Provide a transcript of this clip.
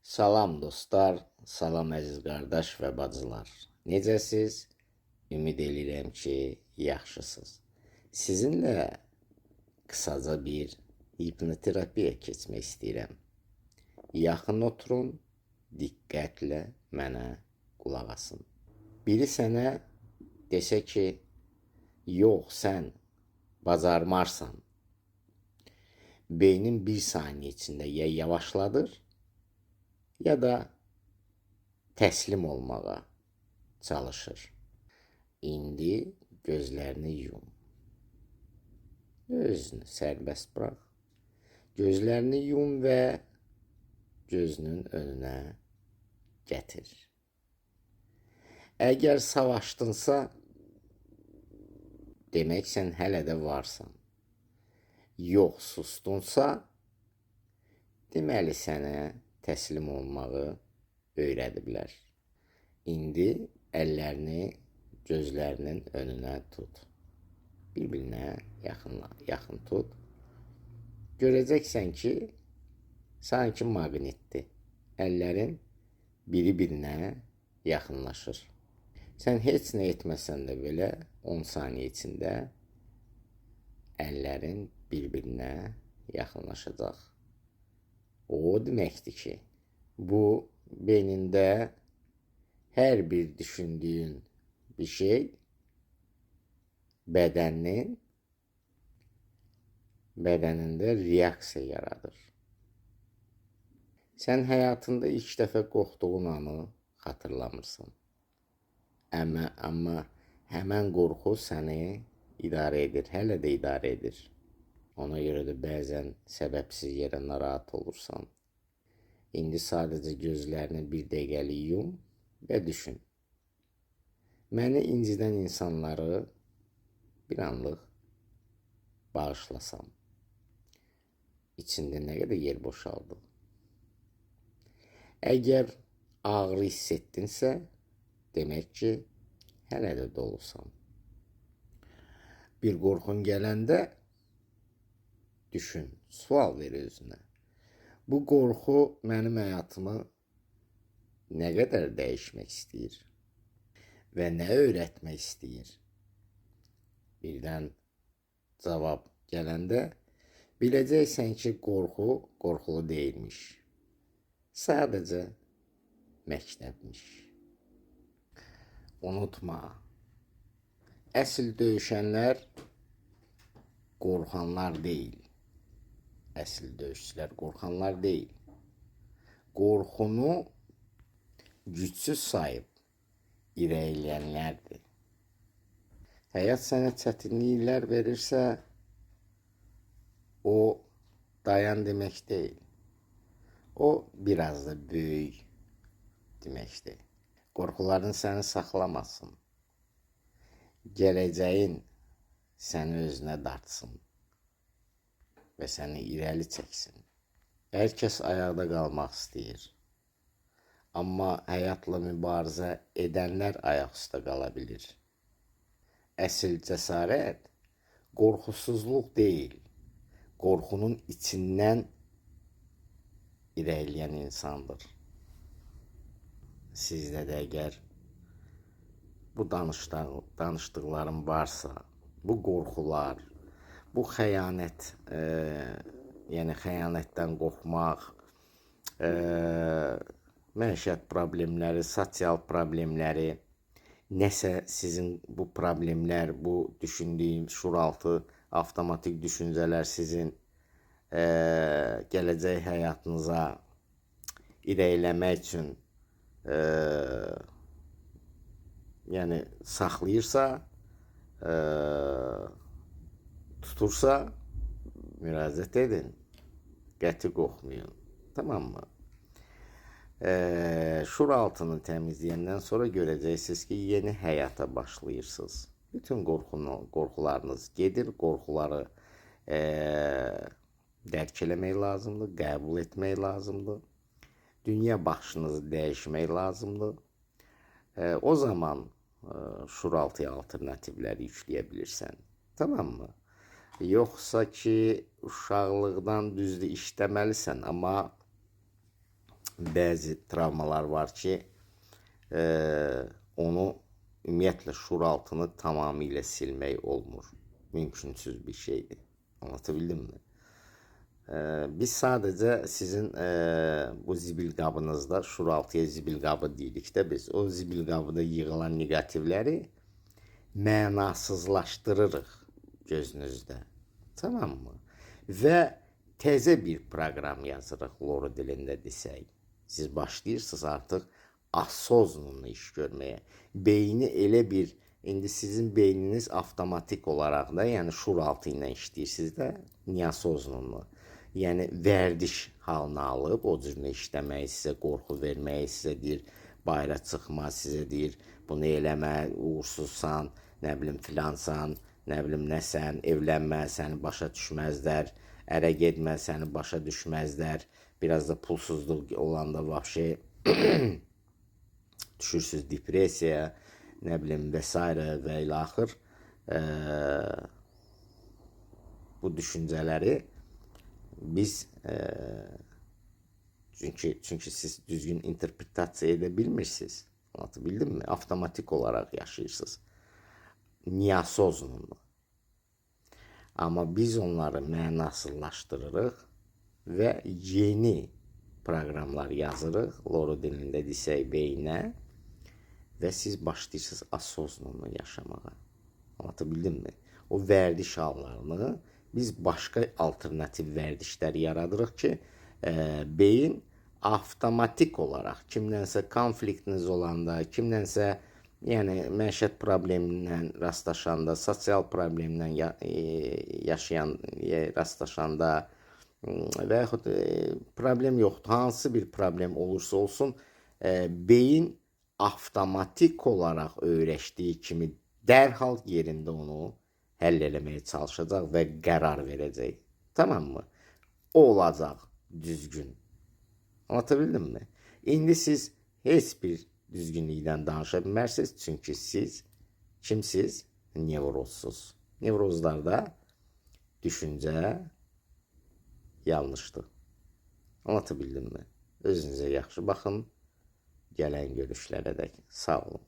Salam dostlar, salam əziz qardaş və bacılar. Necəsiz? Ümid edirəm ki, yaxşısınız. Sizinlə qısaca bir hipnoterapiya keçmək istəyirəm. Yaxın oturun, diqqətlə mənə qulaq asın. Biri sənə desə ki, yox sən bacarmarsan, beynin bir saniyə içində ya yavaşladır, ya da təslim olmağa çalışır. İndi gözlərini yum. Özünü sərbəst burax. Gözlərini yum və gözünün önünə gətir. Əgər savaşdınsa, demək sən hələ də varsan. Yox, sustunsa, deməli sənə təslim olmağı öyrədiblər. İndi əllərini gözlərinin önünə tut. Bir-birinə yaxın tut. Görəcəksən ki, sanki maqnitdir. Əllərin biri-birinə yaxınlaşır. Sən heç nə etməsən də belə 10 saniyə içində əllərin bir-birinə yaxınlaşacaq. O deməkdir ki, bu beynində hər bir düşündüyün bir şey bədənində reaksiya yaradır. Sən həyatında ilk dəfə qorxduğun anı xatırlamırsan. Amma həmən qorxu səni idarə edir, hələ də idarə edir. Ona görə də bəzən səbəbsiz yerə narahat olursan. İndi sadəcə gözlərini bir dəqiqəlik yum və düşün. Məni incidən insanları bir anlıq bağışlasam, içində nə qədər yer boşaldı. Əgər ağrı hiss etdinsə, demək ki, hələ də dolusan. Bir qorxun gələndə düşün, sual ver özünə. Bu qorxu mənim həyatımı nə qədər dəyişmək istəyir və nə öyrətmək istəyir? Birdən cavab gələndə biləcəksən ki, qorxu qorxulu deyilmiş. Sadəcə məktəbmiş. Unutma, əsl döyüşənlər qorxanlar deyil. Əsl döyüşçülər qorxanlar deyil. Qorxunu gücsüz sayıb irəliləyənlərdir. Həyat sənə çətinliklər verirsə, o dayan demək deyil. O biraz da böyük deməkdir. Qorxuların səni saxlamasın. Gələcəyin səni özünə dartsın və səni irəli çəksin. Hər kəs ayaqda qalmaq istəyir. Amma həyatla mübarizə edənlər ayaq üstə qala bilir. Əsl cəsarət qorxusuzluq deyil, qorxunun içindən irəliləyən insandır. Sizdə də əgər bu danışdıqlarım varsa, bu qorxular, bu xəyanət, yəni xəyanətdən qorxmaq, məişət problemləri, sosial problemləri, nəsə sizin bu problemlər, bu düşündüyüm şuuraltı, avtomatik düşüncələr sizin gələcək həyatınıza irəliləmək üçün yəni saxlayırsa, tutursa, müraciət edin, qəti qorxmayın, tamam mı? Şuuraltını təmizləyəndən sonra görəcəksiniz ki, yeni həyata başlayırsınız. Bütün qorxularınız gedir, qorxuları dərk eləmək lazımdır, qəbul etmək lazımdır. Dünya baxışınızı dəyişmək lazımdır. O zaman şuuraltıya alternativləri yükləyə bilirsən. Tamam mı? Yoxsa ki, uşaqlıqdan düzdür işləməlisən, amma bəzi travmalar var ki, onu ümumiyyətlə şuuraltını tamamilə silmək olmur. Mümkünsüz bir şeydir. Anlatabildim mi? Biz sadəcə sizin bu zibil qabınızda, şuuraltıya zibil qabı deyirik də biz, o zibil qabıda yığılan negativləri mənasızlaşdırırıq gözünüzdə. Tamam mı? Və təzə bir proqram yazırıq loro dilində desək. Siz başlayırsınız artıq asosnunlu iş görməyə. Beyni elə bir, indi sizin beyniniz avtomatik olaraq da, yəni şuuraltı ilə işləyirsiniz də, neososnunlu. Yəni vərdiş halına alıb, o cürlə işləmək, sizə qorxu vermək, sizə deyir, bayra çıxma, sizə deyir, bunu eləmə, uğursuzsan, nə bilim filansan, nə bilim nəsən, evlənmə, səni başa düşməzlər, ərə getmə, səni başa düşməzlər, biraz da pulsuzluq olanda vəbşə düşürsünüz depressiyaya, nə bilim və s. və ilə axır bu düşüncələri biz çünki siz düzgün interpretasiya edə bilmirsiniz. Anlatabildim mi? Avtomatik olaraq yaşayırsınız. Neososnunlu. Amma biz onları mənasızlaşdırırıq və yeni proqramlar yazırıq, loro dilində desək beyinə və siz başlayırsınız asosnunlu yaşamağa. Anlatabildim mi? O vərdiş hallarını biz başqa alternativ vərdişlər yaradırıq ki, beyin avtomatik olaraq kimlənsə konfliktiniz olanda, kimlənsə yəni məişət problemindən rastlaşanda, sosial problemlə rastlaşanda və yaxud problem yoxdur, hansı bir problem olursa olsun, beyin avtomatik olaraq öyrəşdiyi kimi dərhal yerində onu həll eləməyə çalışacaq və qərar verəcək. Tamam mı? O olacaq düzgün. Anlatabildim mi? İndi siz heç bir düzgünlükdən danışa bilmərsiniz, çünki siz kimsiz? Nevrozsuz. Nevrozlarda düşüncə yanlışdır. Anlatabildim mi? Özünüzə yaxşı baxın. Gələn görüşlərə dək sağ olun.